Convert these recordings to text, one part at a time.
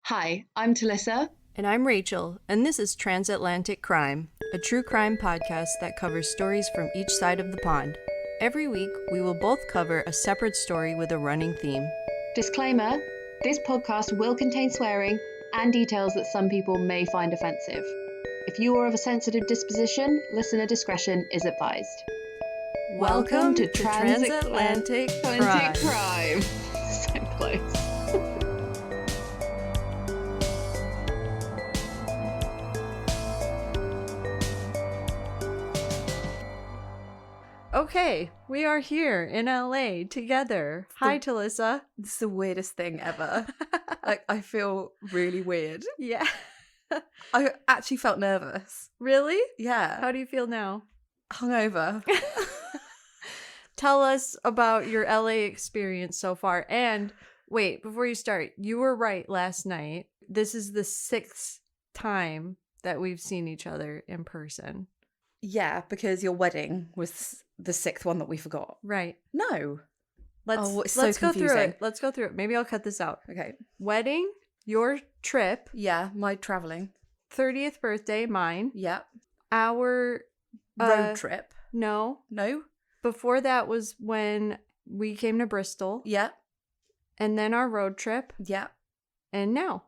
Hi, I'm Talicza. And I'm Rachel, and this is Transatlantic Crime, a true crime podcast that covers stories from each side of the pond. Every week, we will both cover a separate story with a running theme. Disclaimer, this podcast will contain swearing and details that some people may find offensive. If you are of a sensitive disposition, listener discretion is advised. Welcome to Transatlantic Crime. Crime. So close. Okay, we are here in LA together. Hi, Talicza. This is the weirdest thing ever. I feel really weird. Yeah. I actually felt nervous. Really? Yeah. How do you feel now? Hungover. Tell us about your LA experience so far. And wait, before you start, you were right last night. This is the 6th time that we've seen each other in person. Yeah, because your wedding was the 6th one that we forgot. Right. No. Let's so go through confusing. it. Let's go through it. Maybe I'll cut this out. Okay. Wedding, your trip, Yeah, my travelling. 30th birthday, mine. Yeah. Our Road trip. No. No? Before that was when we came to Bristol. Yeah. And then our road trip. Yeah. And now.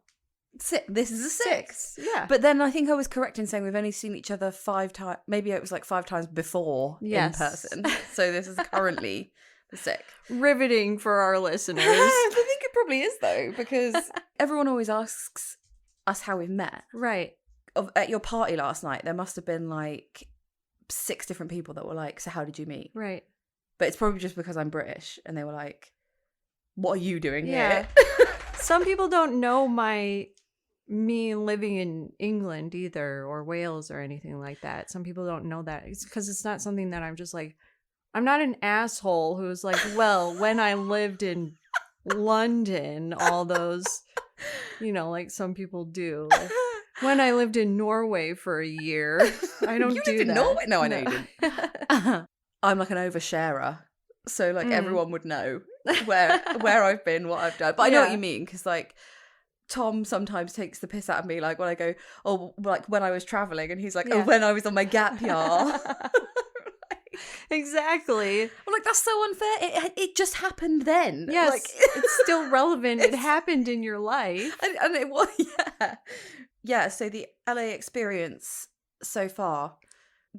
This is the 6th. Yeah. But then I think I was correct in saying we've only seen each other 5 times. Maybe it was like 5 times before Yes. in person. So this is currently the 6th. Riveting for our listeners. I think it probably is though, because everyone always asks us how we've met. Right. At your party last night, there must have been like 6 different people that were like, so how did you meet? Right. But it's probably just because I'm British and they were like, what are you doing Yeah. here? Some people don't know me living in England either, or Wales or anything like that. Some people don't know that. It's because it's not something that I'm just like, I'm not an asshole who's like, well, when I lived in London, all those, like some people do. Like, when I lived in Norway for a year, I don't you do lived in that. Norway? No, I know you didn't. I'm like an oversharer. So like everyone would know where I've been, what I've done. But I know what you mean, because like Tom sometimes takes the piss out of me, like when I go, oh, like when I was traveling, and he's like, oh, when I was on my gap year. Exactly. I'm like, that's so unfair. It just happened then. Yes, like, it's still relevant. It happened in your life. And it was, yeah. So the LA experience so far.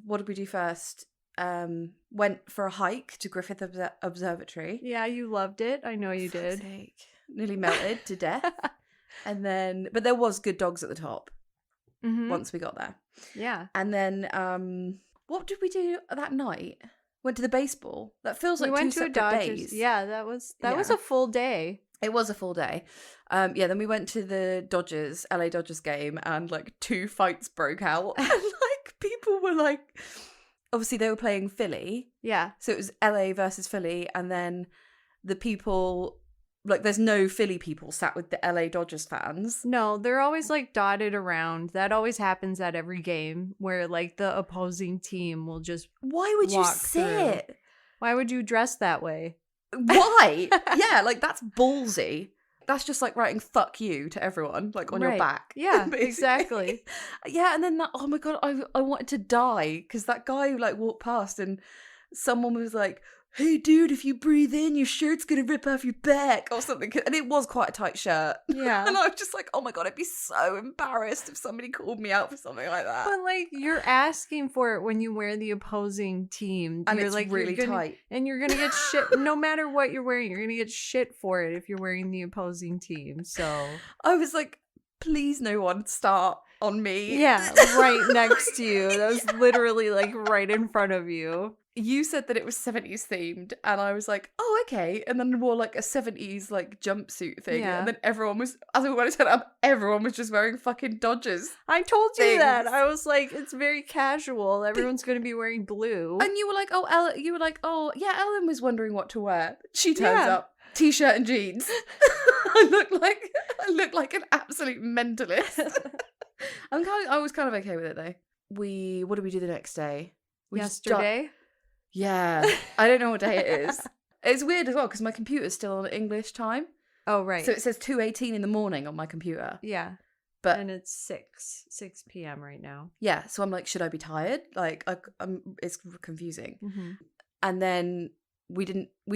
What did we do first? Went for a hike to Griffith Observatory. Yeah, you loved it. I know you did. Sake. Nearly melted to death. And then, but there was good dogs at the top once we got there. Yeah. And then, what did we do that night? Went to the baseball. That feels like we went 2 to a separate Dodgers. days. Yeah, that was a full day. It was a full day. Then we went to the LA Dodgers game, and like 2 fights broke out. And like people were like, obviously they were playing Philly. Yeah. So it was LA versus Philly, and then the people, like there's no Philly people sat with the LA Dodgers fans. No, they're always like dotted around. That always happens at every game where like the opposing team will just Why would you sit? Through. Why would you dress that way? Why? Yeah, like that's ballsy. That's just like writing "fuck you" to everyone, like on your back. Yeah, exactly. Yeah, and then oh my god, I wanted to die because that guy like walked past and someone was like, hey dude, if you breathe in, your shirt's gonna rip off your back or something. And it was quite a tight shirt. Yeah. And I was just like, oh my god, I'd be so embarrassed if somebody called me out for something like that. But like you're asking for it when you wear the opposing team. And you're it's like really tight. And you're gonna get shit no matter what you're wearing, you're gonna get shit for it if you're wearing the opposing team. So I was like, please no one start on me. Yeah, right next to you. That was literally like right in front of you. You said that it was 70s themed, and I was like, oh, okay. And then wore like a 70s like jumpsuit thing. Yeah. And then everyone was, as when I turned up, everyone was just wearing fucking Dodgers. I told you things. that. I was like, it's very casual. Everyone's going to be wearing blue. And you were like, oh, yeah, Ellen was wondering what to wear. She turns up, t-shirt and jeans. I look like an absolute mentalist. I was kind of okay with it though. What did we do the next day? Yesterday? Yeah. I don't know what day it is. It's weird as well because my computer's still on English time. Oh, right. So it says 2:18 in the morning on my computer. Yeah. But and it's 6 p.m. right now. Yeah, so I'm like, should I be tired? Like, it's confusing. Mm-hmm. And then we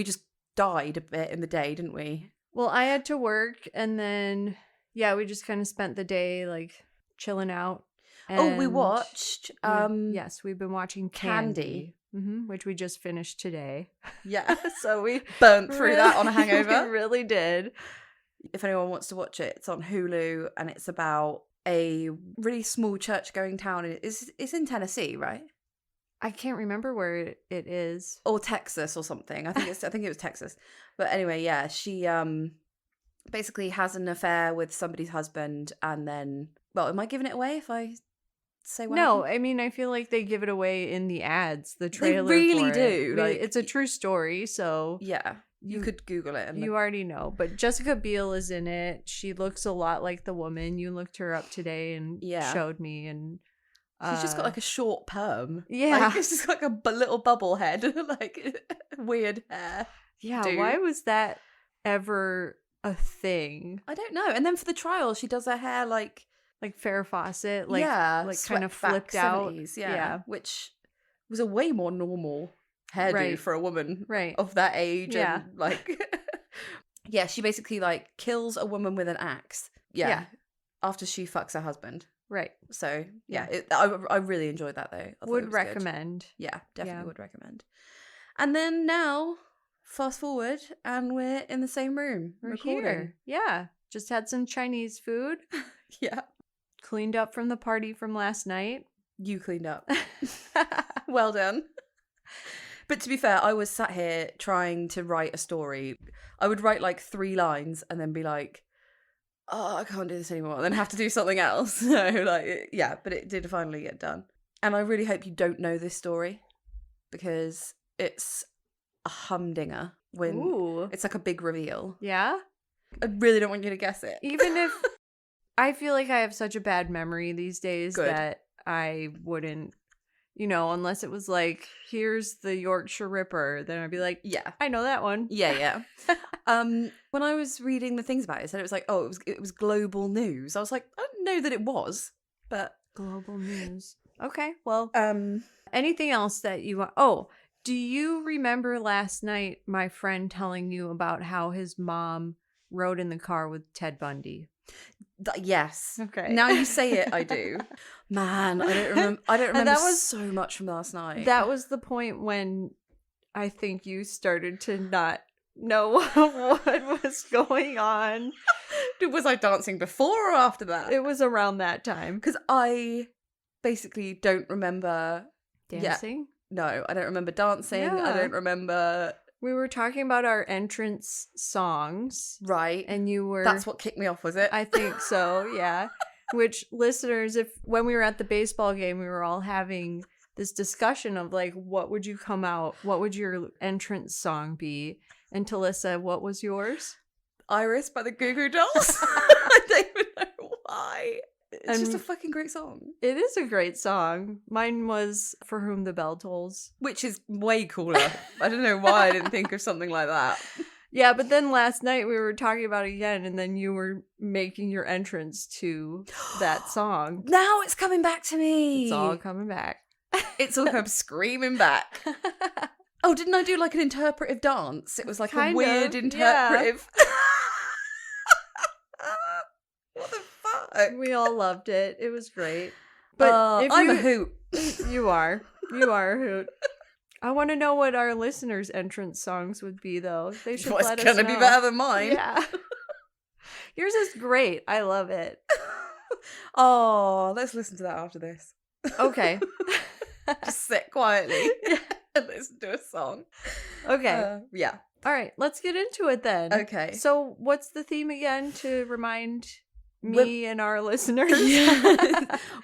just died a bit in the day, didn't we? Well, I had to work, and then, yeah, we just kind of spent the day, like, chilling out. And we watched... yes, we've been watching Candy. Which we just finished today. Yeah. So we burnt through that on a hangover. We really did. If anyone wants to watch it, it's on Hulu, and it's about a really small church-going town. It's in Tennessee, right? I can't remember where it is. Or Texas or something. I think it was Texas. But anyway, yeah, she basically has an affair with somebody's husband, and then, well, am I giving it away if I say what No, happened? I mean, I feel like they give it away in the ads, the trailer. They really for do. It. I mean, Like, it's a true story, so yeah, you could Google it. You already know, but Jessica Biel is in it. She looks a lot like the woman. You looked her up today and showed me, and she's just got like a short perm. Yeah, like, it's just like a little bubble head, like weird hair. Yeah, dude. Why was that ever a thing? I don't know. And then for the trial, she does her hair like Farrah Fawcett, like kind of flipped 70s, out. Yeah, which was a way more normal hairdo for a woman of that age. Yeah. And like, yeah, she basically like kills a woman with an axe. Yeah. After she fucks her husband. Right. So yeah, I really enjoyed that though. Would recommend. Good. Yeah, definitely would recommend. And then now, fast forward, and we're in the same room recording. Here. Yeah, just had some Chinese food. Yeah. Cleaned up from the party from last night. You cleaned up. Well done. But to be fair, I was sat here trying to write a story. I would write like 3 lines and then be like, oh, I can't do this anymore. And then have to do something else. So like, yeah, but it did finally get done. And I really hope you don't know this story, because it's a humdinger when it's like a big reveal. Yeah? I really don't want you to guess it. Even if I feel like I have such a bad memory these days that I wouldn't, unless it was like, here's the Yorkshire Ripper, then I'd be like, yeah, I know that one. Yeah. When I was reading the things about it, it said it was like, oh, it was global news. I was like, I didn't know that it was, but global news. Okay, well, anything else that you want? Oh, do you remember last night my friend telling you about how his mom rode in the car with Ted Bundy? Yes. Okay. Now you say it, I do. Man, I don't remember that was so much from last night. That was the point when I think you started to not know what was going on. Was I dancing before or after that? It was around that time. Because I basically don't remember dancing. No, I don't remember dancing. Yeah. I don't remember. We were talking about our entrance songs. Right. And you were... That's what kicked me off, was it? I think so, yeah. Which, listeners, when we were at the baseball game, we were all having this discussion of, like, what would you come out? What would your entrance song be? And Talissa, what was yours? Iris by the Goo Goo Dolls. I don't even know why. It's just a fucking great song. It is a great song. Mine was For Whom the Bell Tolls. Which is way cooler. I don't know why I didn't think of something like that. Yeah, but then last night we were talking about it again, and then you were making your entrance to that song. Now it's coming back to me. It's all coming back. It's all come screaming back. Oh, didn't I do like an interpretive dance? It was like a weird interpretive... Yeah. What the fuck? We all loved it. It was great. But I'm a hoot. You are. You are a hoot. I want to know what our listeners' entrance songs would be, though. They should let us know. It's gonna be better than mine. Yeah. Yours is great. I love it. Oh, let's listen to that after this. Okay. Just sit quietly and listen to a song. Okay. Yeah. All right. Let's get into it then. Okay. So, what's the theme again to remind me and our listeners?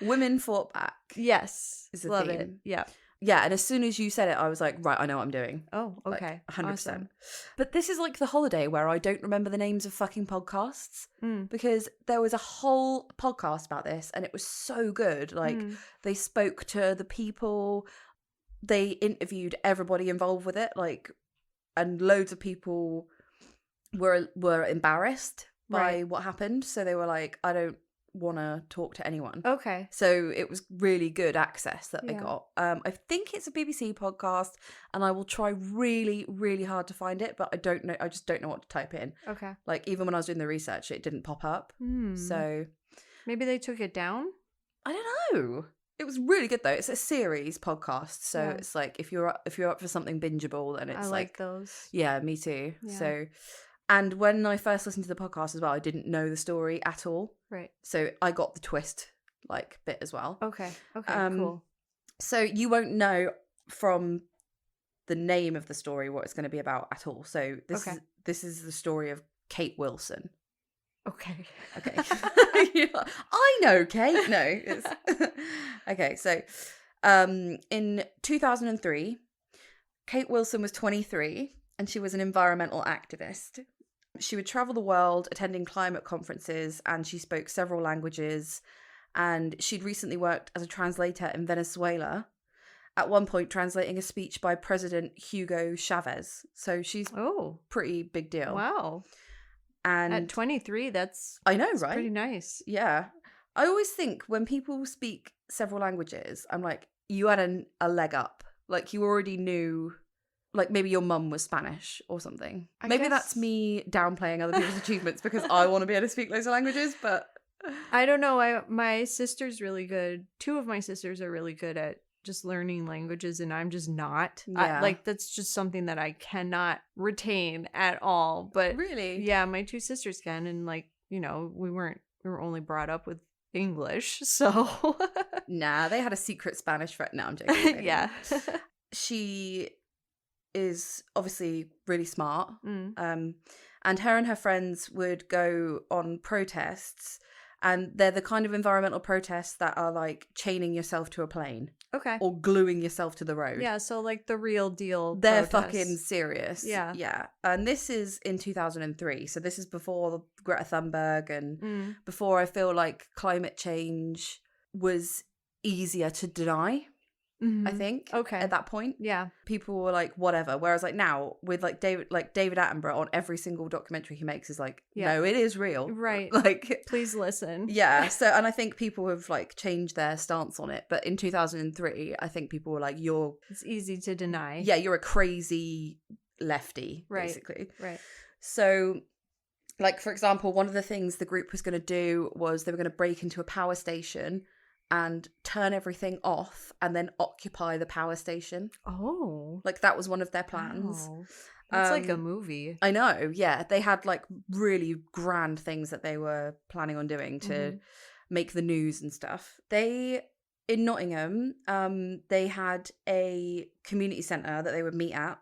Women fought back. Yes. Is the love theme. it. Yeah. Yeah, and as soon as you said it, I was like, right, I know what I'm doing. Oh, okay. Like, 100%. Awesome. But this is like the holiday where I don't remember the names of fucking podcasts, because there was a whole podcast about this and it was so good. Like, they spoke to the people, they interviewed everybody involved with it, like, and loads of people were embarrassed by Right. what happened. So they were like, I don't want to talk to anyone. Okay. So it was really good access that I Yeah. got. I think it's a BBC podcast, and I will try really, really hard to find it, but I don't know. I just don't know what to type in. Okay. Like, even when I was doing the research, it didn't pop up. So maybe they took it down. I don't know. It was really good though. It's a series podcast, so Yeah. it's like if you're up for something bingeable, then it's I like those. Yeah, me too. Yeah. So, and when I first listened to the podcast as well, I didn't know the story at all. Right. So I got the twist like bit as well. Okay. Okay. Cool. So you won't know from the name of the story what it's going to be about at all. So this is the story of Kate Wilson. Okay. Okay. I know Kate. No, it's okay. So, in 2003, Kate Wilson was 23 and she was an environmental activist. She would travel the world attending climate conferences, and she spoke several languages, and she'd recently worked as a translator in Venezuela, at one point translating a speech by President Hugo Chavez. So she's pretty big deal. Wow. And at 23, that's I know, right? Pretty nice. Yeah. I always think when people speak several languages, I'm like, you had a leg up. Like, you already knew, like, maybe your mum was Spanish or something. Maybe that's me downplaying other people's achievements because I want to be able to speak loads of languages, but I don't know. My sister's really good. Two of my sisters are really good at just learning languages, and I'm just not. Yeah. That's just something that I cannot retain at all. But really, yeah, my two sisters can, and we were only brought up with English, so nah, they had a secret Spanish friend. No, I'm joking. Yeah. She is obviously really smart. And her and her friends would go on protests, and they're the kind of environmental protests that are like chaining yourself to a plane. Okay. Or gluing yourself to the road. Yeah, so like the real deal. They're protests. fucking serious. Yeah. Yeah. And this is in 2003. So this is before Greta Thunberg and before I feel like climate change was easier to deny. I think. Okay. At that point. Yeah. People were like, whatever. Whereas like now with like David Attenborough on every single documentary he makes is like, no, it is real. Right. Like, please listen. Yeah. So, and I think people have like changed their stance on it. But in 2003, I think people were like, it's easy to deny. Yeah. You're a crazy lefty, basically. Right. So, like, for example, one of the things the group was going to do was they were going to break into a power station and turn everything off and then occupy the power station. Oh. Like, that was one of their plans. Wow. That's like a movie. I know, yeah. They had like really grand things that they were planning on doing to make the news and stuff. In Nottingham, they had a community centre that they would meet at,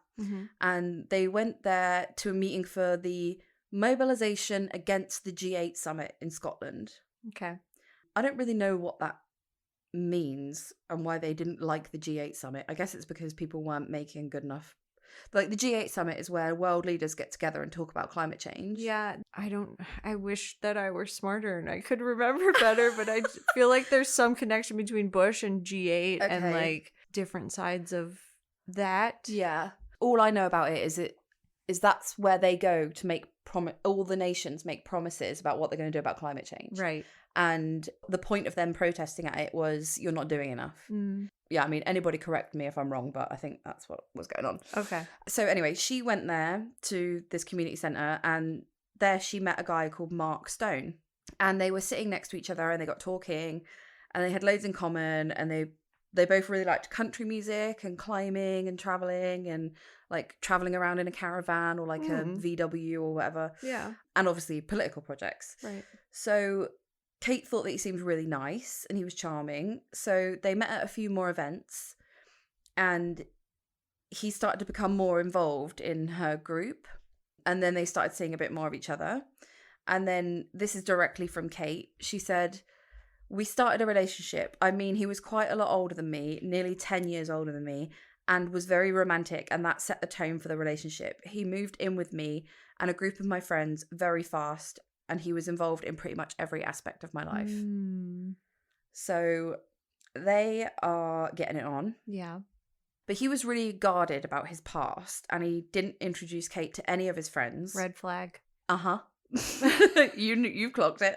and they went there to a meeting for the mobilisation against the G8 summit in Scotland. Okay. I don't really know what that means and why they didn't like the G8 summit. I guess it's because people weren't making good enough. Like, the G8 summit is where world leaders get together and talk about climate change. Yeah, I wish that I were smarter and I could remember better, but I feel like there's some connection between Bush and G8 and like different sides of that. Yeah. All I know about it is that's where they go to make all the nations make promises about what they're going to do about climate change. Right. And the point of them protesting at it was, you're not doing enough. Yeah, I mean, anybody correct me if I'm wrong, but I think that's what was going on. Okay. So anyway, she went there to this community centre, and there she met a guy called Mark Stone. And they were sitting next to each other and they got talking, and they had loads in common, and they both really liked country music and climbing and travelling and like travelling around in a caravan or like a VW or whatever. Yeah. And obviously political projects. Right. So Kate thought that he seemed really nice and he was charming. So they met at a few more events, and he started to become more involved in her group. And then they started seeing a bit more of each other. And then this is directly from Kate. She said, "We started a relationship. I mean, he was quite a lot older than me, nearly 10 years older than me, and was very romantic, and that set the tone for the relationship. He moved in with me and a group of my friends very fast, and he was involved in pretty much every aspect of my life." So they are getting it on. Yeah. But he was really guarded about his past, and he didn't introduce Kate to any of his friends. Red flag. Uh-huh. You clocked it.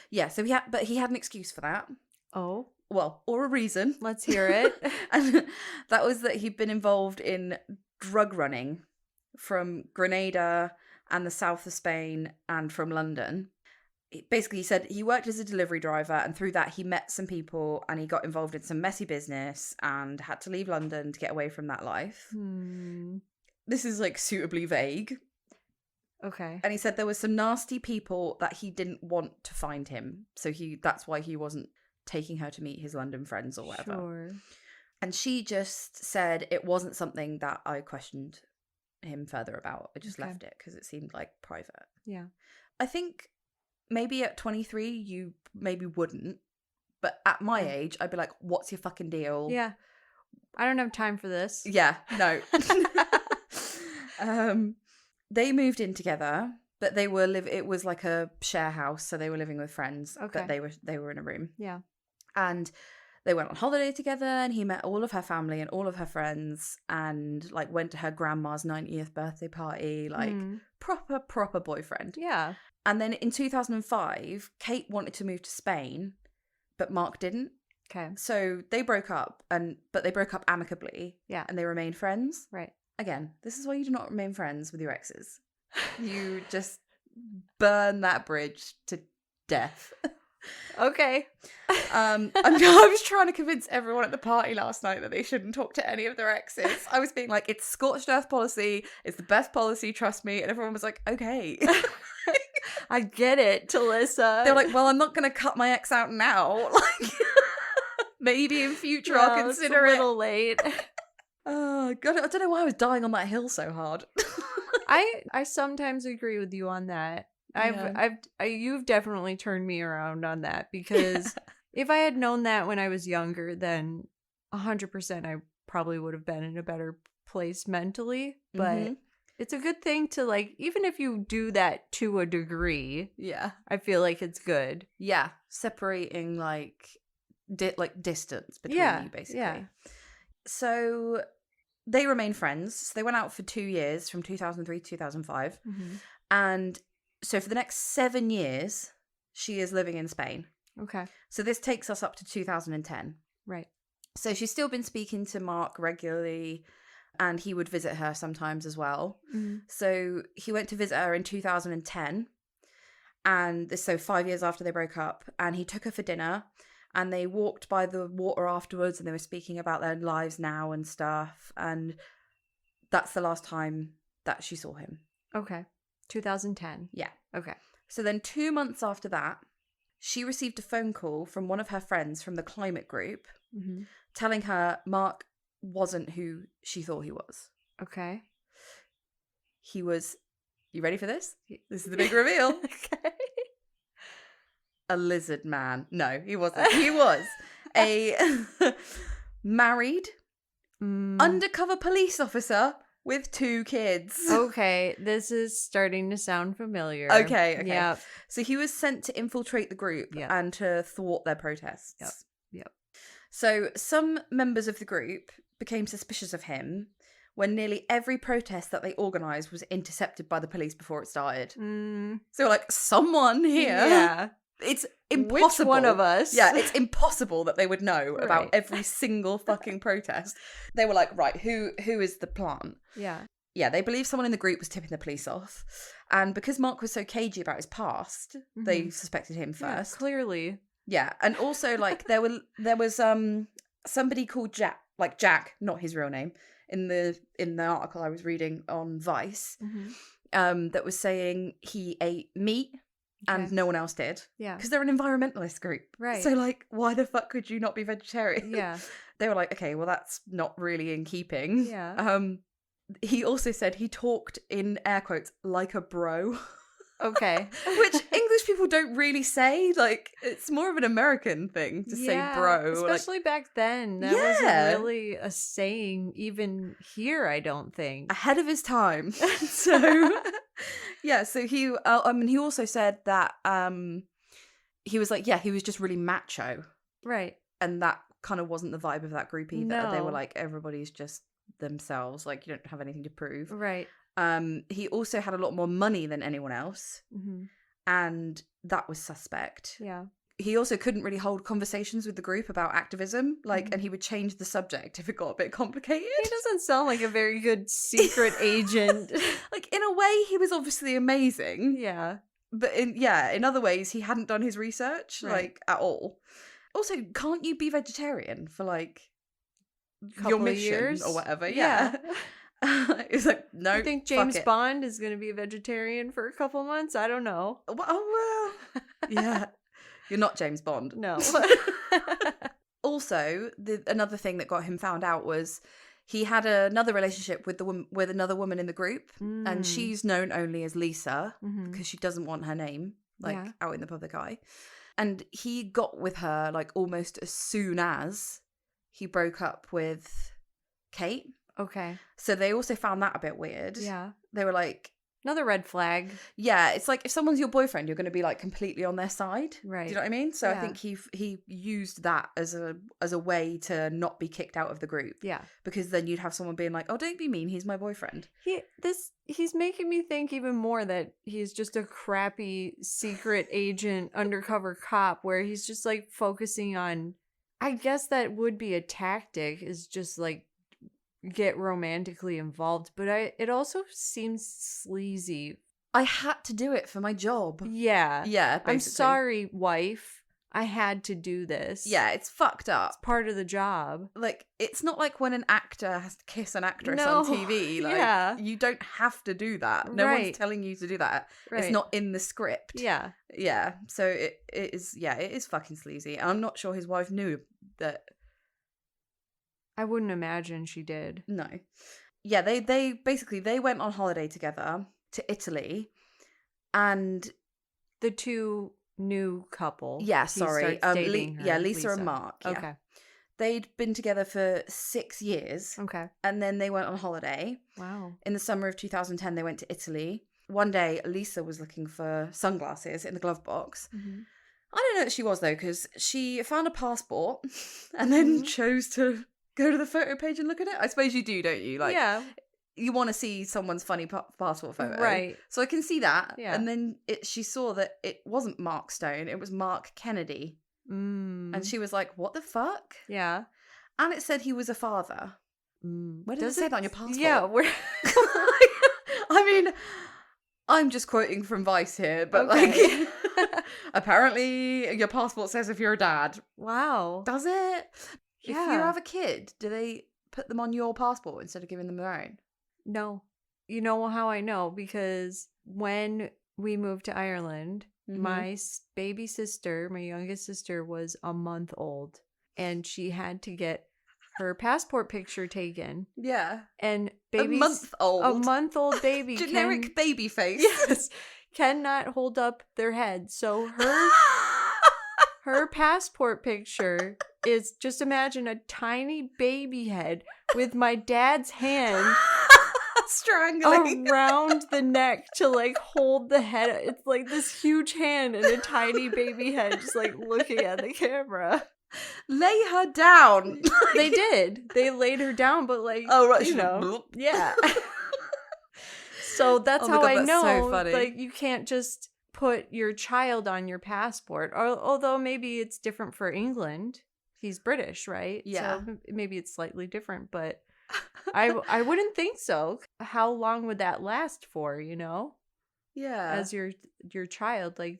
Yeah, so he had an excuse for that. Oh. Well, or a reason. Let's hear it. And that was that he'd been involved in drug running from Grenada and the south of Spain and from London. Basically, he said he worked as a delivery driver, and through that he met some people and he got involved in some messy business and had to leave London to get away from that life. This is like suitably vague. Okay. And he said there were some nasty people that he didn't want to find him. So that's why he wasn't taking her to meet his London friends or whatever. Sure. And she just said it wasn't something that I questioned him further about. I just left it because it seemed like private. Yeah. I think maybe at 23 you maybe wouldn't. But at my age, I'd be like, what's your fucking deal? Yeah. I don't have time for this. Yeah, no. They moved in together, but it was like a share house, so they were living with friends. Okay. But they were in a room. Yeah. And they went on holiday together, and he met all of her family and all of her friends, and like went to her grandma's 90th birthday party, like proper boyfriend. Yeah. And then in 2005, Kate wanted to move to Spain, but Mark didn't. Okay. So they broke up, but they broke up amicably. Yeah. And they remained friends. Right. Again, this is why you do not remain friends with your exes. You just burn that bridge to death. Okay. I was trying to convince everyone at the party last night that they shouldn't talk to any of their exes. I was being like, it's scorched earth policy. It's the best policy, trust me. And everyone was like, okay. I get it, Talissa. They're like, well, I'm not going to cut my ex out now. Like, maybe in future I'll consider it's a little late. Oh, God, I don't know why I was dying on that hill so hard. I sometimes agree with you on that. You've definitely turned me around on that, because if I had known that when I was younger, then 100% I probably would have been in a better place mentally. But it's a good thing to, like, even if you do that to a degree, yeah, I feel like it's good. Yeah, separating like distance between you, basically. Yeah. So they remained friends. So they went out for 2 years, from 2003 to 2005. And so for the next 7 years, she is living in Spain. Okay. So this takes us up to 2010. Right. So she's still been speaking to Mark regularly, and he would visit her sometimes as well. So he went to visit her in 2010. And so 5 years after they broke up, and he took her for dinner. And they walked by the water afterwards, and they were speaking about their lives now and stuff. And that's the last time that she saw him. Okay. 2010. Yeah. Okay. So then 2 months after that, she received a phone call from one of her friends from the climate group telling her Mark wasn't who she thought he was. Okay. He was, you ready for this? This is the big reveal. Okay. A lizard man. No, he wasn't. He was a married undercover police officer with 2 kids. Okay, this is starting to sound familiar. Okay. Yeah. So he was sent to infiltrate the group and to thwart their protests. Yep. So some members of the group became suspicious of him when nearly every protest that they organised was intercepted by the police before it started. So like, someone here... Yeah. It's impossible. Which one of us? Yeah, it's impossible that they would know about every single fucking protest. They were like, right, who is the plant? Yeah. Yeah, they believed someone in the group was tipping the police off. And because Mark was so cagey about his past, they suspected him first. Yeah, clearly. Yeah, and also like there was somebody called Jack, not his real name, in the article I was reading on Vice, that was saying he ate meat. And no one else did. Yeah. Because they're an environmentalist group. Right. So, like, why the fuck could you not be vegetarian? Yeah. They were like, okay, well, that's not really in keeping. Yeah. He also said he talked, in air quotes, like a bro. Okay. Which English people don't really say. Like, it's more of an American thing to say bro. Especially back then. That wasn't really a saying even here, I don't think. Ahead of his time. So... Yeah, so he also said that he was like, he was just really macho. Right. And that kind of wasn't the vibe of that group either. No. They were like, everybody's just themselves. Like, you don't have anything to prove. Right. He also had a lot more money than anyone else. Mm-hmm. And that was suspect. Yeah. He also couldn't really hold conversations with the group about activism, like, and he would change the subject if it got a bit complicated. He doesn't sound like a very good secret agent. Like, in a way, he was obviously amazing. Yeah. But in other ways, he hadn't done his research, like, at all. Also, can't you be vegetarian for, like, your mission years or whatever? Yeah. It's like, no, I think James Bond is going to be a vegetarian for a couple months. I don't know. Well, yeah. You're not James Bond. No. Also, another thing that got him found out was he had another relationship with with another woman in the group, and she's known only as Lisa because she doesn't want her name out in the public eye. And he got with her like almost as soon as he broke up with Kate. Okay. So they also found that a bit weird. Yeah. They were like, another red flag. Yeah, it's like if someone's your boyfriend, you're going to be like completely on their side. Right. Do you know what I mean? So I think he used that as a way to not be kicked out of the group. Yeah. Because then you'd have someone being like, "Oh, don't be mean. He's my boyfriend." He's making me think even more that he's just a crappy secret agent, undercover cop, where he's just like focusing on. I guess that would be a tactic, is just like get romantically involved, but it also seems sleazy. I had to do it for my job. Yeah. Basically. I'm sorry, wife. I had to do this. Yeah, it's fucked up. It's part of the job. Like, it's not like when an actor has to kiss an actress on TV. Like, you don't have to do that. No one's telling you to do that. Right. It's not in the script. Yeah. Yeah. So it is fucking sleazy. I'm not sure his wife knew that. I wouldn't imagine she did. No. Yeah, they basically, they went on holiday together to Italy, and the two new couple. Yeah, sorry. Lisa and Mark. Yeah. Okay. They'd been together for 6 years. Okay. And then they went on holiday. Wow. In the summer of 2010, they went to Italy. One day, Lisa was looking for sunglasses in the glove box. Mm-hmm. I don't know what she was, though, because she found a passport and then chose to go to the photo page and look at it. I suppose you do, don't you? Like, yeah. You want to see someone's funny passport photo. Right. So I can see that. Yeah. And then she saw that it wasn't Mark Stone, it was Mark Kennedy. And she was like, what the fuck? Yeah. And it said he was a father. Where does it say that on your passport? Yeah. I mean, I'm just quoting from Vice here, but like, apparently your passport says if you're a dad. Wow. Does it? Yeah. If you have a kid, do they put them on your passport instead of giving them their own? No. You know how I know? Because when we moved to Ireland, my baby sister, my youngest sister, was a month old, and she had to get her passport picture taken. Yeah. And babies, a month old baby, generic baby face. Yes, cannot hold up their head. So her passport picture is, just imagine a tiny baby head with my dad's hand strangling around the neck to like hold the head. It's like this huge hand and a tiny baby head just like looking at the camera. Lay her down. They did. They laid her down, but like, oh right, you know, yeah. So that's how I know. So funny. Like, you can't just put your child on your passport. Although maybe it's different for England. He's British, right? Yeah. So maybe it's slightly different, but I wouldn't think so. How long would that last for, you know? Yeah. As your child, like,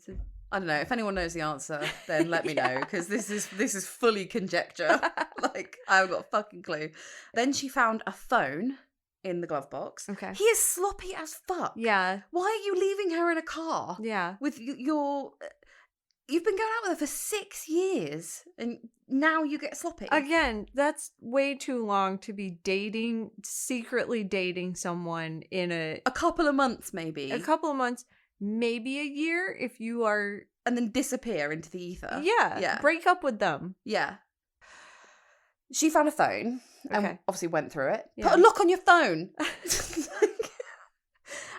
I don't know. If anyone knows the answer, then let me know, because this is fully conjecture. Like, I haven't got a fucking clue. Then she found a phone in the glove box. Okay. He is sloppy as fuck. Yeah. Why are you leaving her in a car? Yeah. With your... You've been going out with her for 6 years, and now you get sloppy. Again, that's way too long to be secretly dating someone in a couple of months, maybe. A couple of months, maybe a year, if you are... And then disappear into the ether. Yeah. Yeah. Break up with them. Yeah. She found a phone, and obviously went through it. Yeah. Put a lock on your phone.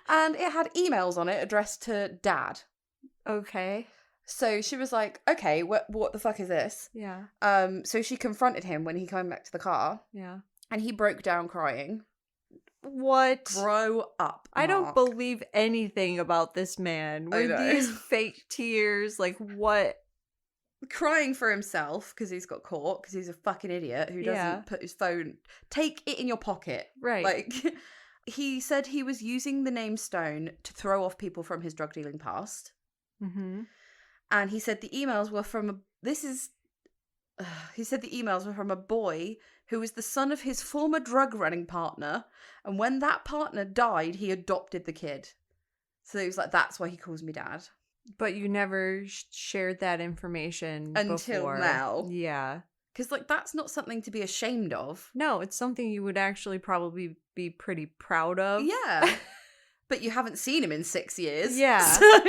And it had emails on it addressed to Dad. Okay. So she was like, okay, what the fuck is this? Yeah. So she confronted him when he came back to the car. Yeah. And he broke down crying. What? Grow up, I don't Mark. believe anything about this man. I Were know. these fake tears? Like, what? Crying for himself because he's got caught, because he's a fucking idiot who doesn't put his phone... Take it in your pocket. Right. Like, he said he was using the name Stone to throw off people from his drug dealing past. Mm-hmm. And he said the emails were from... he said the emails were from a boy who was the son of his former drug running partner, and when that partner died, he adopted the kid. So he was like, that's why he calls me dad. But you never shared that information Until before. now. Yeah. Because, like, that's not something to be ashamed of. No, it's something you would actually probably be pretty proud of. Yeah. But you haven't seen him in 6 years. Yeah. So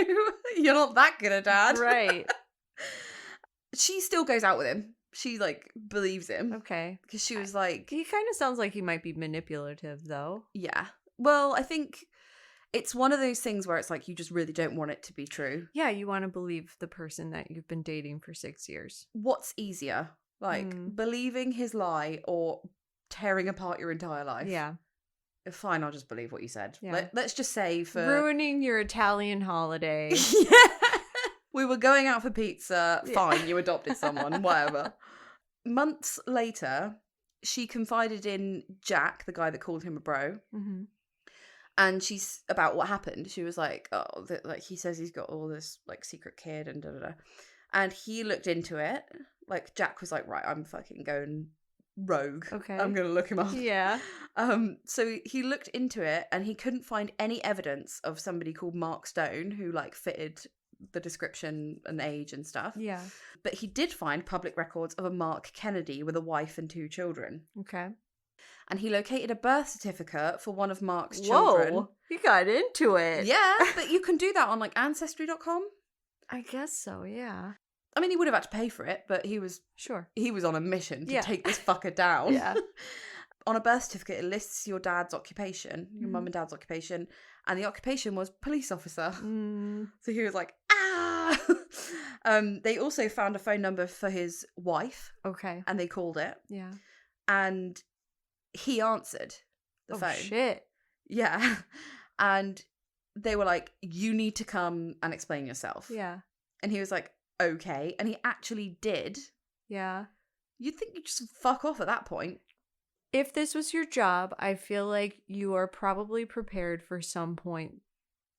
you're not that good a dad. Right. She still goes out with him. She, like, believes him. Okay. Because she was like... He kind of sounds like he might be manipulative, though. Yeah. Well, I think it's one of those things where it's like you just really don't want it to be true. Yeah, you want to believe the person that you've been dating for 6 years. What's easier? Like, believing his lie or tearing apart your entire life? Yeah. Fine, I'll just believe what you said. Yeah. Let's just say for... Ruining your Italian holiday. Yeah. We were going out for pizza. Yeah. Fine, you adopted someone. Whatever. Months later, she confided in Jack, the guy that called him a bro. Mm-hmm. And she's about what happened. She was like, oh, like he says he's got all this like secret kid and da-da-da. And he looked into it. Like Jack was like, right, I'm fucking going rogue. Okay. I'm going to look him up. Yeah. So he looked into it and he couldn't find any evidence of somebody called Mark Stone who like fitted the description and age and stuff. Yeah. But he did find public records of a Mark Kennedy with a wife and 2 children. Okay. And he located a birth certificate for one of Mark's children. Whoa, he got into it. Yeah, but you can do that on like Ancestry.com. I guess so, yeah. I mean, he would have had to pay for it, but he was Sure. on a mission to Yeah. take this fucker down. Yeah. On a birth certificate, it lists your dad's occupation, your mum and dad's occupation, and the occupation was police officer. So he was like, ah! They also found a phone number for his wife. Okay. And they called it. Yeah. And he answered the phone. Oh, shit. Yeah. And they were like, you need to come and explain yourself. Yeah. And he was like, okay. And he actually did. Yeah. You'd think you'd just fuck off at that point. If this was your job, I feel like you are probably prepared for some point.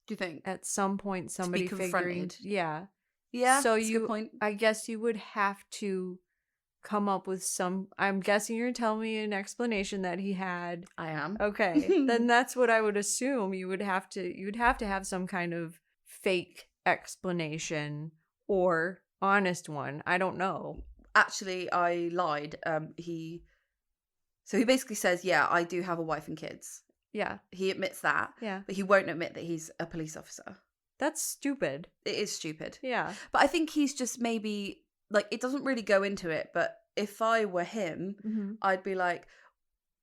Do you think? At some point, somebody figuring. confronted. Yeah. Yeah. So that's a good point. I guess you would have to come up with some. I'm guessing you're telling me an explanation that he had. I am. Okay. Then that's what I would assume. You'd have to have some kind of fake explanation or honest one. I don't know. Actually, I lied. So he basically says, yeah, I do have a wife and kids. Yeah. He admits that. Yeah. But he won't admit that he's a police officer. That's stupid. It is stupid. Yeah. But I think he's just maybe, like, it doesn't really go into it, but if I were him, I'd be like,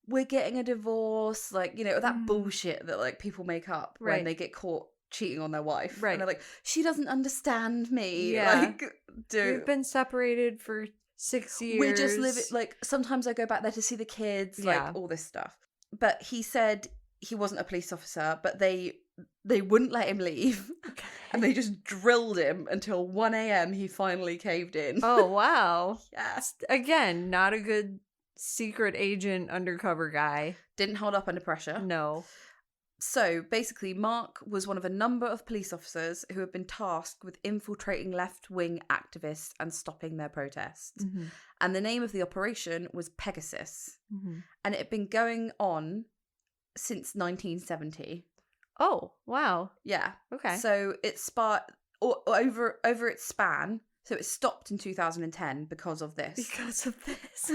we're getting a divorce, like, you know, that bullshit that, like, people make up when they get caught cheating on their wife. Right. And they're like, she doesn't understand me. Yeah. Like, dude. We've been separated for 6 years. We just live it, like, sometimes I go back there to see the kids, Yeah. like, all this stuff. But he said he wasn't a police officer, but they wouldn't let him leave. Okay. And they just drilled him until 1 a.m. he finally caved in. Oh, wow. Yeah. Again, not a good secret agent undercover guy. Didn't hold up under pressure. No. So basically, Mark was one of a number of police officers who had been tasked with infiltrating left-wing activists and stopping their protests. And the name of the operation was Pegasus. And it had been going on since 1970. Oh, wow. Yeah. Okay. So it over its span. So it stopped in 2010 because of this. Because of this.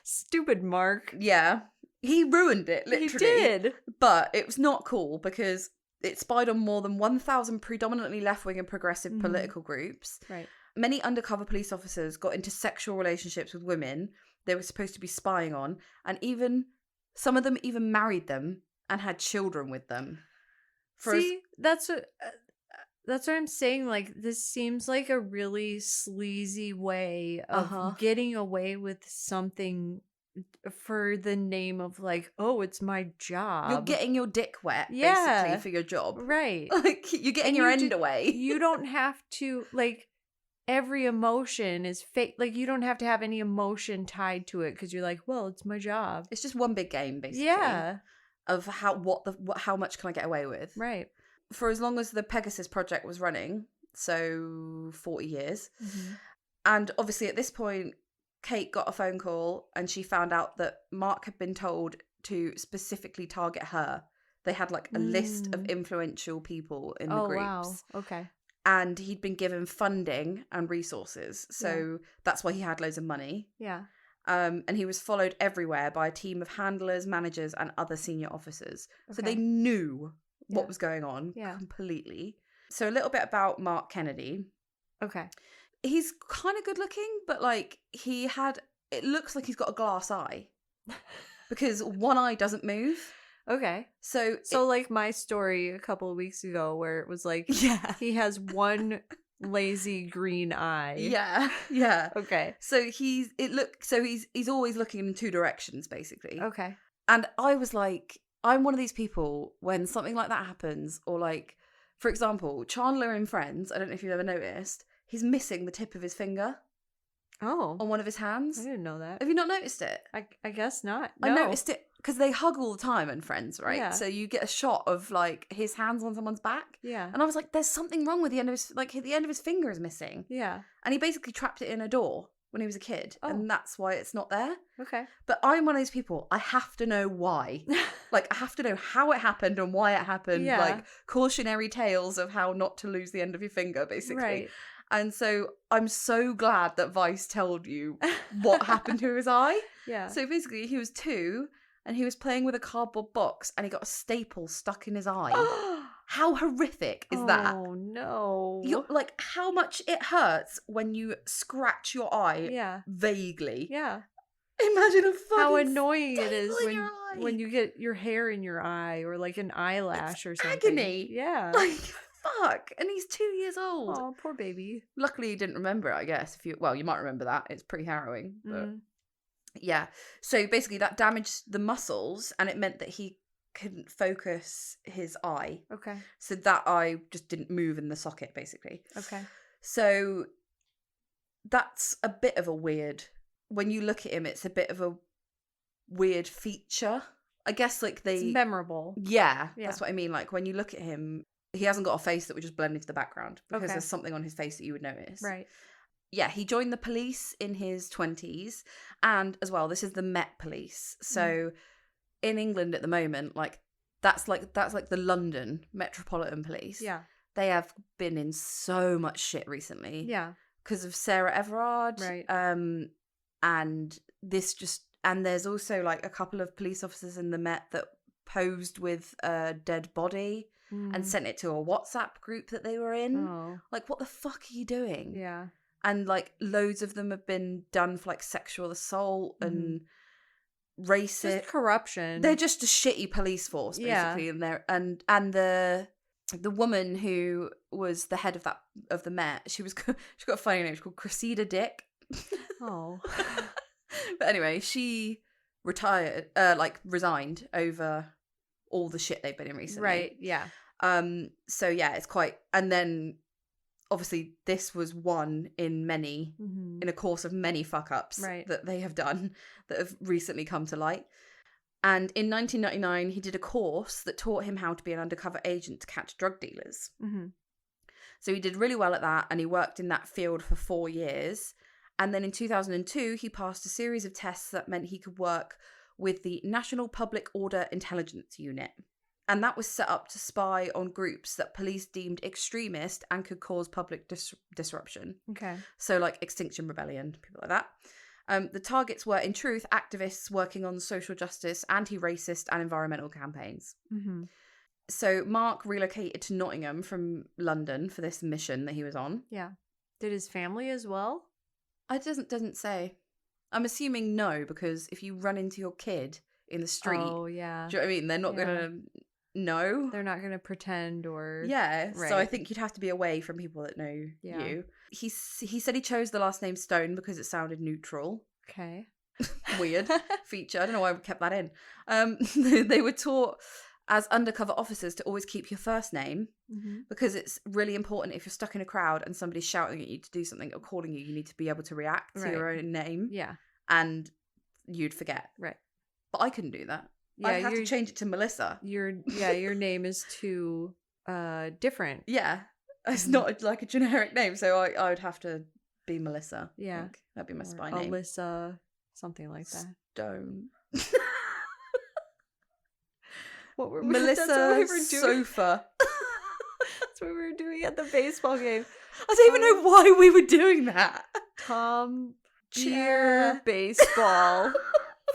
Stupid Mark. Yeah. He ruined it, literally. He did. But it was not cool because it spied on more than 1,000 predominantly left-wing and progressive political groups. Right. Many undercover police officers got into sexual relationships with women they were supposed to be spying on, and even some of them even married them and had children with them. See, that's That's what I'm saying. Like, this seems like a really sleazy way of getting away with something for the name of, like, oh, it's my job. You're getting your dick wet, basically, for your job. Right. Like, you're getting your end away. You don't have to, like, every emotion is fake. Like, you don't have to have any emotion tied to it because you're like, well, it's my job. It's just one big game, basically. Yeah. Of how much can I get away with? Right. For as long as the Pegasus project was running, so 40 years. Mm-hmm. And obviously at this point, Kate got a phone call and she found out that Mark had been told to specifically target her. They had like a list of influential people in the groups. Wow. Okay. And he'd been given funding and resources. So that's why he had loads of money. Yeah. And he was followed everywhere by a team of handlers, managers, and other senior officers. Okay. So they knew what was going on completely. So a little bit about Mark Kennedy. Okay. He's kind of good looking, but like it looks like he's got a glass eye because one eye doesn't move. Okay. So like my story a couple of weeks ago where it was like, he has one lazy green eye. Yeah. Yeah. Okay. So he's always looking in two directions, basically. Okay. And I was like, I'm one of these people when something like that happens, or like, for example, Chandler in Friends, I don't know if you've ever noticed, he's missing the tip of his finger. Oh. On one of his hands. I didn't know that. Have you not noticed it? I guess not. No. I noticed it because they hug all the time in Friends, right? Yeah. So you get a shot of like his hands on someone's back. Yeah. And I was like, there's something wrong with the end of his finger is missing. Yeah. And he basically trapped it in a door when he was a kid. Oh. And that's why it's not there. Okay. But I'm one of those people, I have to know why. Like, I have to know how it happened and why it happened. Yeah. Like, cautionary tales of how not to lose the end of your finger, basically. Right. And so I'm so glad that Vice told you what happened to his eye. Yeah. So basically, he was 2 and he was playing with a cardboard box and he got a staple stuck in his eye. How horrific is that? Oh, no. You're, like, how much it hurts when you scratch your eye vaguely. Yeah. Imagine a fucking how annoying it is when you get your hair in your eye or like an eyelash or something. Agony. Yeah. Like, fuck. And he's 2 years old. Oh, poor baby. Luckily, he didn't remember it, I guess. You might remember that. It's pretty harrowing. But yeah. So basically, that damaged the muscles and it meant that he couldn't focus his eye. Okay. So that eye just didn't move in the socket, basically. Okay. So that's a bit of a weird... When you look at him, it's a bit of a weird feature. I guess like it's memorable. Yeah, that's what I mean. Like when you look at him, he hasn't got a face that would just blend into the background because there's something on his face that you would notice. Right. Yeah, he joined the police in his 20s, and as well, this is the Met Police. So in England at the moment, that's like the London Metropolitan Police. Yeah. They have been in so much shit recently. Yeah. Because of Sarah Everard. Right. And there's also like a couple of police officers in the Met that posed with a dead body and sent it to a WhatsApp group that they were in. Oh. Like, what the fuck are you doing? Yeah. And like loads of them have been done for like sexual assault and racist just corruption. They're just a shitty police force, basically. And the woman who was the head of the Met, she got a funny name. She's called Cressida Dick. Oh. But anyway, she resigned over all the shit they've been in recently. Right, yeah. So yeah, it's quite... And then, obviously, this was one in many, in a course of many fuck-ups that they have done that have recently come to light. And in 1999, he did a course that taught him how to be an undercover agent to catch drug dealers. Mm-hmm. So he did really well at that, and he worked in that field for 4 years. And then in 2002, he passed a series of tests that meant he could work with the National Public Order Intelligence Unit. And that was set up to spy on groups that police deemed extremist and could cause public disruption. Okay. So like Extinction Rebellion, people like that. The targets were, in truth, activists working on social justice, anti-racist and environmental campaigns. Mm-hmm. So Mark relocated to Nottingham from London for this mission that he was on. Yeah. Did his family as well? It doesn't say. I'm assuming no, because if you run into your kid in the street, oh yeah, do you know what I mean? They're not gonna. know. They're not going to pretend or... Yeah, Right. so I think you'd have to be away from people that know you. He said he chose the last name Stone because it sounded neutral. Okay. Weird feature. I don't know why we kept that in. They were taught as undercover officers to always keep your first name because it's really important if you're stuck in a crowd and somebody's shouting at you to do something or calling you need to be able to react to your own name. Yeah. And you'd forget. Right. But I couldn't do that. Yeah, I'd have to change it to Melissa. Your name is too different. Yeah. It's not like a generic name, so I would have to be Melissa. Yeah. That'd be my spy name. Alyssa, something like that. Stone. What were Melissa that's what we were doing. Sofa. That's what we were doing at the baseball game. I don't even know why we were doing that. Tom cheer baseball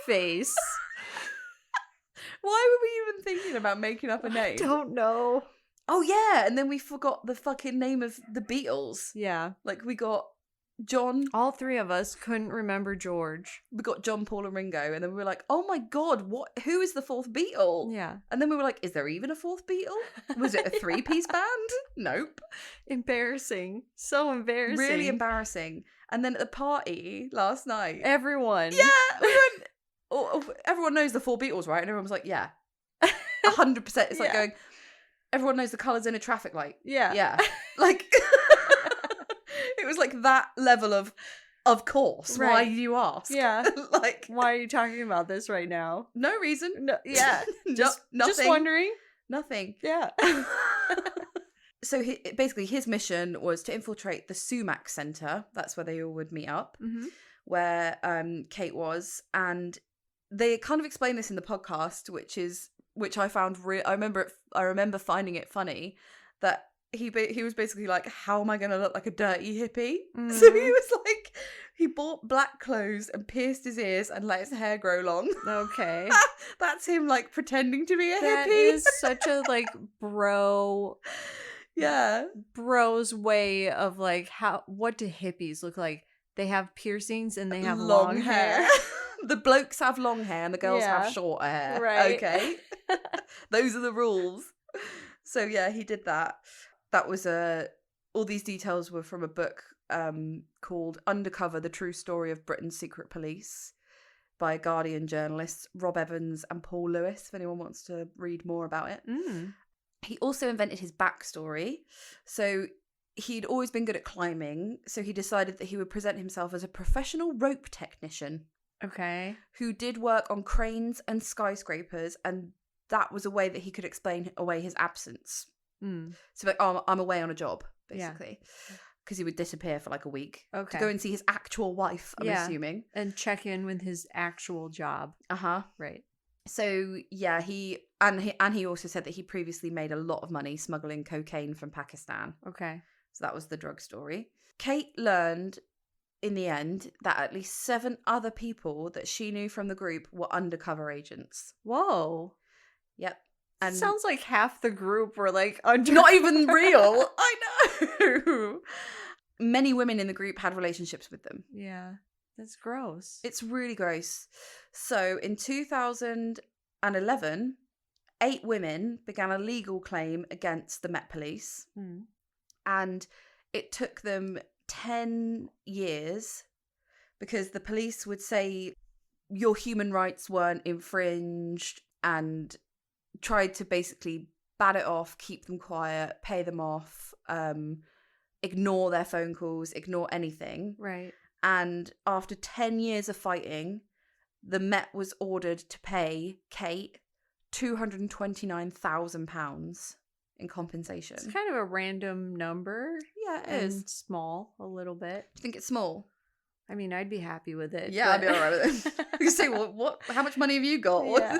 face. Why were we even thinking about making up a name? I don't know. Oh yeah, and then we forgot the fucking name of the Beatles. Yeah. Like we got John. All three of us couldn't remember George. We got John, Paul, and Ringo, and then we were like, "Oh my god, who is the fourth Beatle?" Yeah. And then we were like, "Is there even a fourth Beatle? Was it a three-piece band?" Nope. Embarrassing. So embarrassing. Really embarrassing. And then at the party last night, everyone. Yeah, we went. Everyone knows the four Beatles, right? And everyone was like, "Yeah, 100%." It's like going. Everyone knows the colours in a traffic light. Yeah. Yeah. Like. It was like that level of course. Right. Why do you ask? Yeah. Like, why are you talking about this right now? No reason. No, yeah. Nothing. Just wondering. Nothing. Yeah. So basically his mission was to infiltrate the Sumac Centre. That's where they all would meet up, where Kate was. And they kind of explained this in the podcast, which I found I remember finding it funny that he was basically like, how am I going to look like a dirty hippie? So he was like, he bought black clothes and pierced his ears and let his hair grow long. Okay. That's him like pretending to be a hippie. That is such a like bro. Yeah. Bro's way of like, what do hippies look like? They have piercings and they have long hair. The blokes have long hair and the girls have shorter hair. Right. Okay. Those are the rules. So yeah, he did that. That was all these details were from a book called Undercover, The True Story of Britain's Secret Police by Guardian journalists Rob Evans and Paul Lewis, if anyone wants to read more about it. He also invented his backstory. So he'd always been good at climbing, so he decided that he would present himself as a professional rope technician. Okay. Who did work on cranes and skyscrapers, and that was a way that he could explain away his absence. So like, oh, I'm away on a job, basically. Because he would disappear for like a week. Okay. To go and see his actual wife, I'm assuming. And check in with his actual job. Right. So yeah, he also said that he previously made a lot of money smuggling cocaine from Pakistan. Okay. So that was the drug story. Kate learned in the end that at least 7 other people that she knew from the group were undercover agents. Whoa. Yep. And sounds like half the group were like under. Not even real. I know. Many women in the group had relationships with them. Yeah. That's gross. It's really gross. So in 2011, 8 women began a legal claim against the Met Police. And it took them 10 years because the police would say your human rights weren't infringed and tried to basically bat it off, keep them quiet, pay them off, ignore their phone calls, ignore anything. Right. And after 10 years of fighting, the Met was ordered to pay Kate £229,000 in compensation. It's kind of a random number. Yeah, it is. Small, a little bit. Do you think it's small? I mean, I'd be happy with it. Yeah, I'd be all right with it. You say, well, what? How much money have you got? Yeah.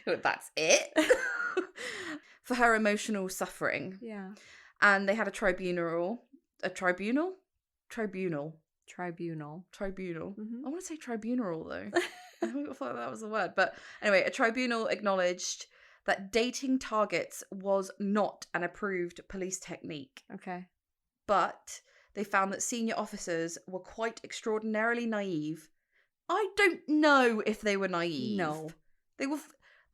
That's it? For her emotional suffering. Yeah. And they had a tribunal. A tribunal? Tribunal. I want to say tribunal, though. I thought that was the word. But anyway, a tribunal acknowledged that dating targets was not an approved police technique. Okay. But they found that senior officers were quite extraordinarily naive. I don't know if they were naive. No. They were...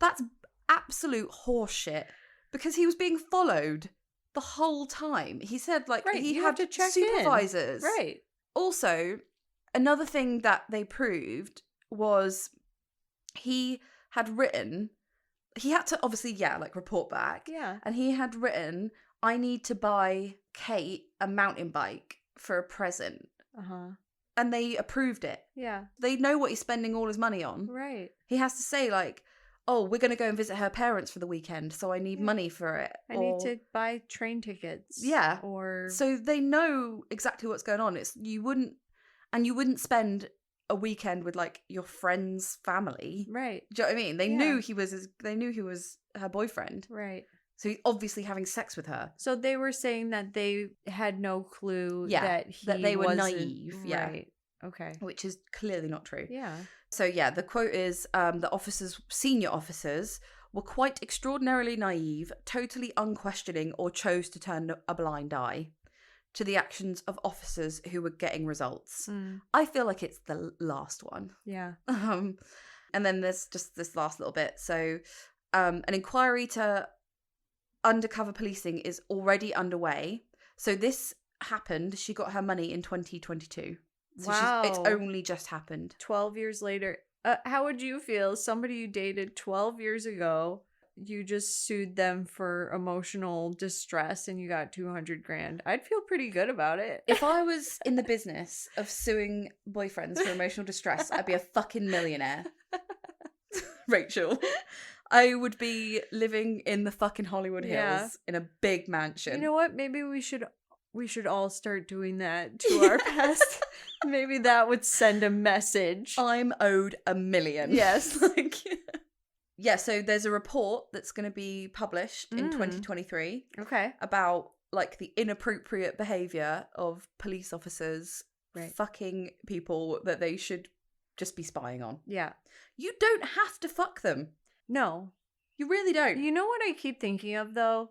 That's absolute horseshit because he was being followed the whole time. He said, like, Right, he you had have to check supervisors. in. Right. Also, another thing that they proved was he had to obviously, like, report back. Yeah. And he had written, I need to buy Kate a mountain bike for a present. Uh-huh. And they approved it. Yeah. They know what he's spending all his money on. Right. He has to say, like, oh, we're going to go and visit her parents for the weekend, so I need money for it. I need to buy train tickets. Yeah. Or so they know exactly what's going on. You wouldn't spend a weekend with, like, your friend's family. Right. Do you know what I mean? They knew he was her boyfriend. Right. So he's obviously having sex with her. So they were saying that they had no clue that they were wasn't naive. Yeah. Right. Okay. Which is clearly not true. Yeah. So yeah, the quote is, the senior officers were quite extraordinarily naive, totally unquestioning, or chose to turn a blind eye to the actions of officers who were getting results. I feel like it's the last one. Yeah. And then there's just this last little bit. So an inquiry to undercover policing is already underway. So this happened. She got her money in 2022. So Wow. it's only just happened. 12 years later. How would you feel? Somebody you dated 12 years ago, you just sued them for emotional distress and you got $200,000. I'd feel pretty good about it. If I was in the business of suing boyfriends for emotional distress, I'd be a fucking millionaire. Rachel. I would be living in the fucking Hollywood Hills in a big mansion. You know what? Maybe we should all start doing that to our past. Maybe that would send a message. I'm owed $1 million. Yes. Yeah, so there's a report that's going to be published in 2023. Okay. About, like, the inappropriate behaviour of police officers fucking people that they should just be spying on. Yeah. You don't have to fuck them. No. You really don't. You know what I keep thinking of, though?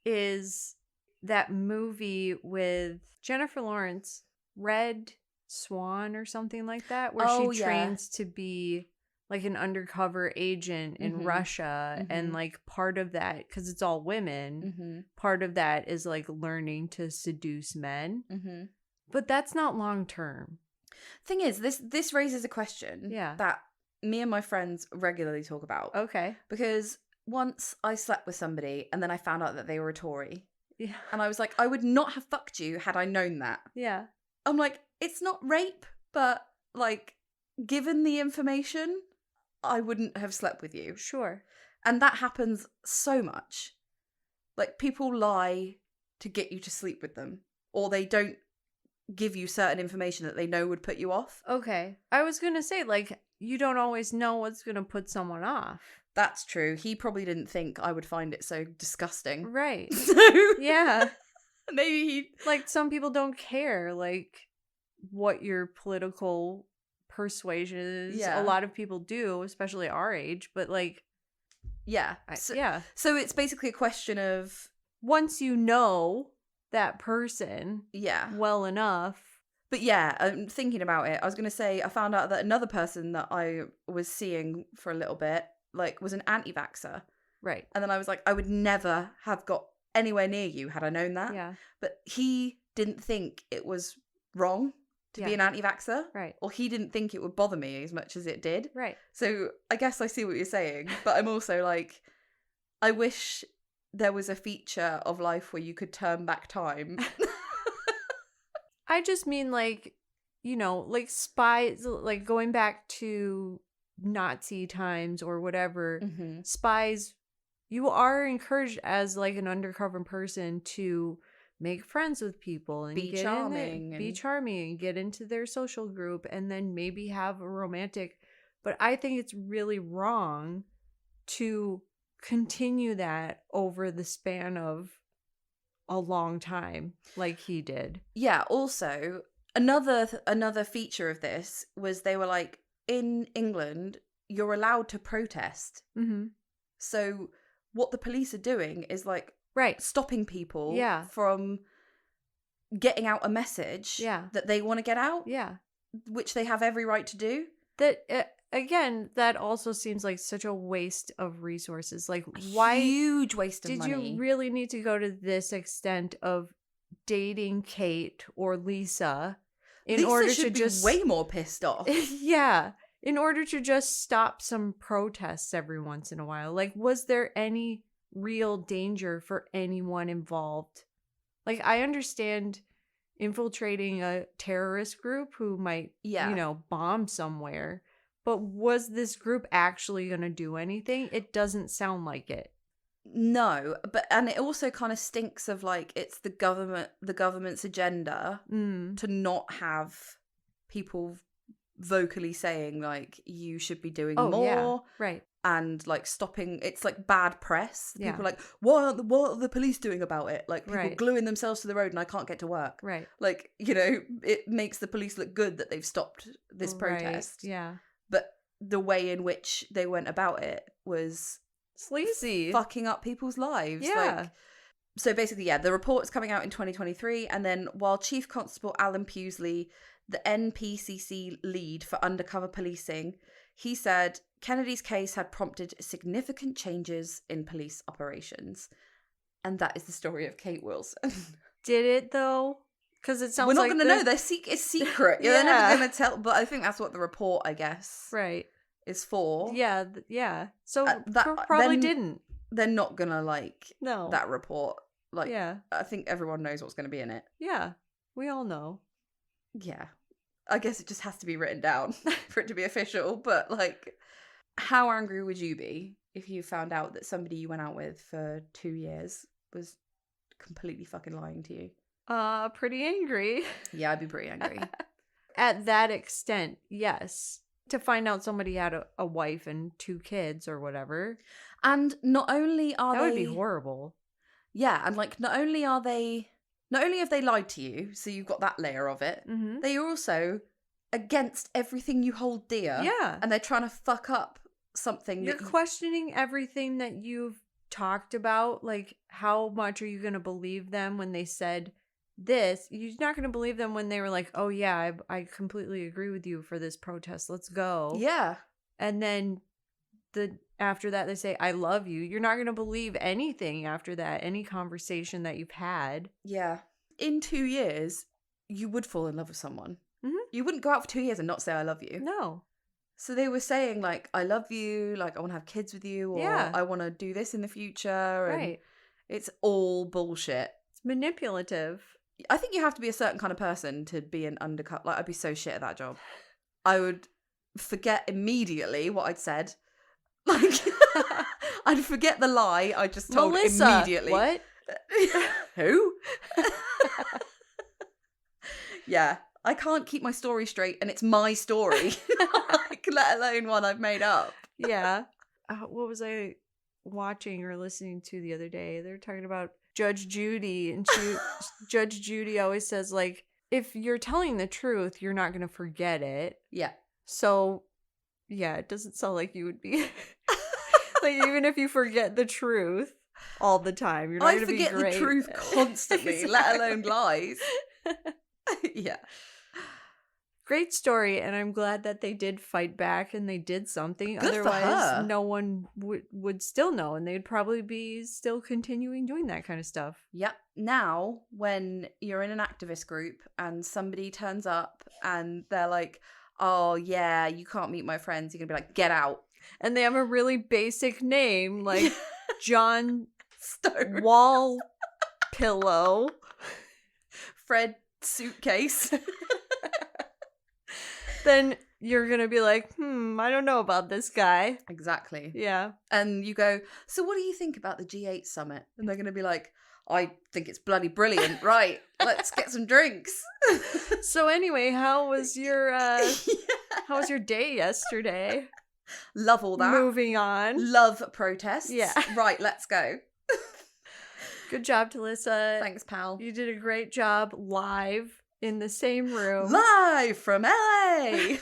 Is that movie with Jennifer Lawrence, Red Swan or something like that, where she trains to be like an undercover agent in Russia. And like part of that, because it's all women, part of that is like learning to seduce men. But that's not long term. Thing is, this raises a question that me and my friends regularly talk about. Okay. Because once I slept with somebody and then I found out that they were a Tory. Yeah. And I was like, I would not have fucked you had I known that. Yeah. I'm like, it's not rape, but, like, given the information, I wouldn't have slept with you. Sure. And that happens so much. Like, people lie to get you to sleep with them, or they don't give you certain information that they know would put you off. Okay. I was going to say, like, you don't always know what's going to put someone off. That's true. He probably didn't think I would find it so disgusting. Right. So yeah. Maybe he... Like, some people don't care, like, what your political persuasion is. Yeah. A lot of people do, especially our age, but, like... Yeah. So it's basically a question of... Once you know that person well enough... But yeah, I'm thinking about it. I was going to say, I found out that another person that I was seeing for a little bit, like, was an anti-vaxxer. Right. And then I was like, I would never have got anywhere near you had I known that. Yeah. But he didn't think it was wrong to be an anti-vaxxer. Right. Or he didn't think it would bother me as much as it did. Right. So I guess I see what you're saying. But I'm also like, I wish there was a feature of life where you could turn back time. I just mean, like, you know, like spies, like going back to Nazi times or whatever, spies, you are encouraged as like an undercover person to make friends with people and be charming and get into their social group and then maybe have a romantic. But I think it's really wrong to continue that over the span of a long time like he did. Yeah, also another feature of this was they were like, in England you're allowed to protest. So what the police are doing is like stopping people from getting out a message that they want to get out, which they have every right to do. That again, that also seems like such a waste of resources. Like, why? Huge waste of did money. you really need to go to this extent of dating Kate or Lisa in Lisa order should to be just way more pissed off. yeah, in order to just stop some protests every once in a while? Like, was there any real danger for anyone involved? Like, I understand infiltrating a terrorist group who might, bomb somewhere, but was this group actually going to do anything? It doesn't sound like it. No, and it also kind of stinks of like it's the government's agenda to not have people vocally saying like you should be doing more, yeah, right, and like stopping. It's like bad press. Yeah. People are like, what are the police doing about it? Like people Right. gluing themselves to the road and I can't get to work. right, Like, it makes the police look good that they've stopped this protest. Right. Yeah, But the way in which they went about it was sleazy, fucking up people's lives. Yeah. Like, so basically, the report is coming out in 2023, and then while Chief Constable Alan Pewsley, the NPCC lead for undercover policing, he said Kennedy's case had prompted significant changes in police operations. And that is the story of Kate Wilson. Did it though? Because it sounds We're not like going to know. It's secret. Yeah. They're never going to tell. But I think that's what the report, I guess, right. is for. Yeah, yeah. So that- probably then- didn't. They're not going to like No. that report. Like, Yeah. I think everyone knows what's going to be in it. Yeah. We all know. Yeah. I guess it just has to be written down for it to be official. But like, how angry would you be if you found out that somebody you went out with for 2 years was completely fucking lying to you? Pretty angry. Yeah, I'd be pretty angry. At that extent, yes. To find out somebody had a wife and 2 kids or whatever. And not only are That they... would be horrible. Yeah, and like, not only have they lied to you, so you've got that layer of it, Mm-hmm. they are also against everything you hold dear. Yeah. And they're trying to fuck up something You're questioning everything that you've talked about. Like, how much are you going to believe them when they said this? You're not going to believe them when they were like, oh yeah, I completely agree with you for this protest. Let's go. Yeah. And then after that they say, I love you. You're not going to believe anything after that, any conversation that you've had. Yeah. In 2 years, you would fall in love with someone. Mm-hmm. You wouldn't go out for 2 years and not say I love you. No. So they were saying like, I love you, like I want to have kids with you, or Yeah. I want to do this in the future. And Right. it's all bullshit. It's manipulative. I think you have to be a certain kind of person to be an undercover. Like, I'd be so shit at that job. I would forget immediately what I'd said. Like, I'd forget the lie I just told Melissa, immediately. What? Who? Yeah, I can't keep my story straight, and it's my story. Like, let alone one I've made up. Yeah. What was I watching or listening to the other day? They were talking about Judge Judy, and Judge Judy always says, like, if you're telling the truth, you're not going to forget it. Yeah. So, yeah, it doesn't sound like you would be like, even if you forget the truth all the time, you're not going to be great. I forget the truth constantly, let alone lies. Yeah. Great story, and I'm glad that they did fight back and they did something. Good for Otherwise, her. no one would still know, and they'd probably be still continuing doing that kind of stuff. Yep. Now, when you're in an activist group and somebody turns up and they're like, oh, yeah, you can't meet my friends, you're going to be like, get out. And they have a really basic name, like John Stone. Wall Pillow. Fred Suitcase. Then you're going to be like, I don't know about this guy. Exactly. Yeah. And you go, so what do you think about the G8 summit? And they're going to be like, I think it's bloody brilliant. Right, let's get some drinks. So anyway, how was your how was your day yesterday? Love all that. Moving on. Love protests. Yeah. Right, let's go. Good job, Talicza. Thanks, pal. You did a great job live in the same room. Live from LA.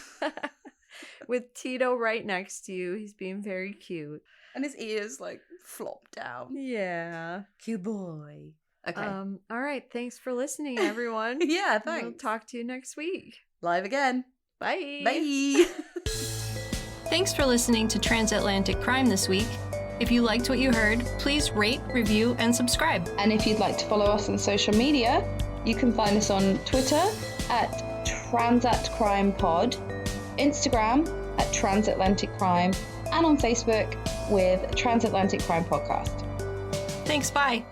With Tito right next to you. He's being very cute. And his ears like flop down. Yeah. Cute boy. Okay. All right. Thanks for listening, everyone. Yeah, We'll thanks. talk to you next week. Live again. Bye. Bye. Thanks for listening to Transatlantic Crime this week. If you liked what you heard, please rate, review, and subscribe. And if you'd like to follow us on social media, you can find us on Twitter at TransatCrimePod, Instagram at Transatlantic Crime, and on Facebook with Transatlantic Crime Podcast. Thanks, bye.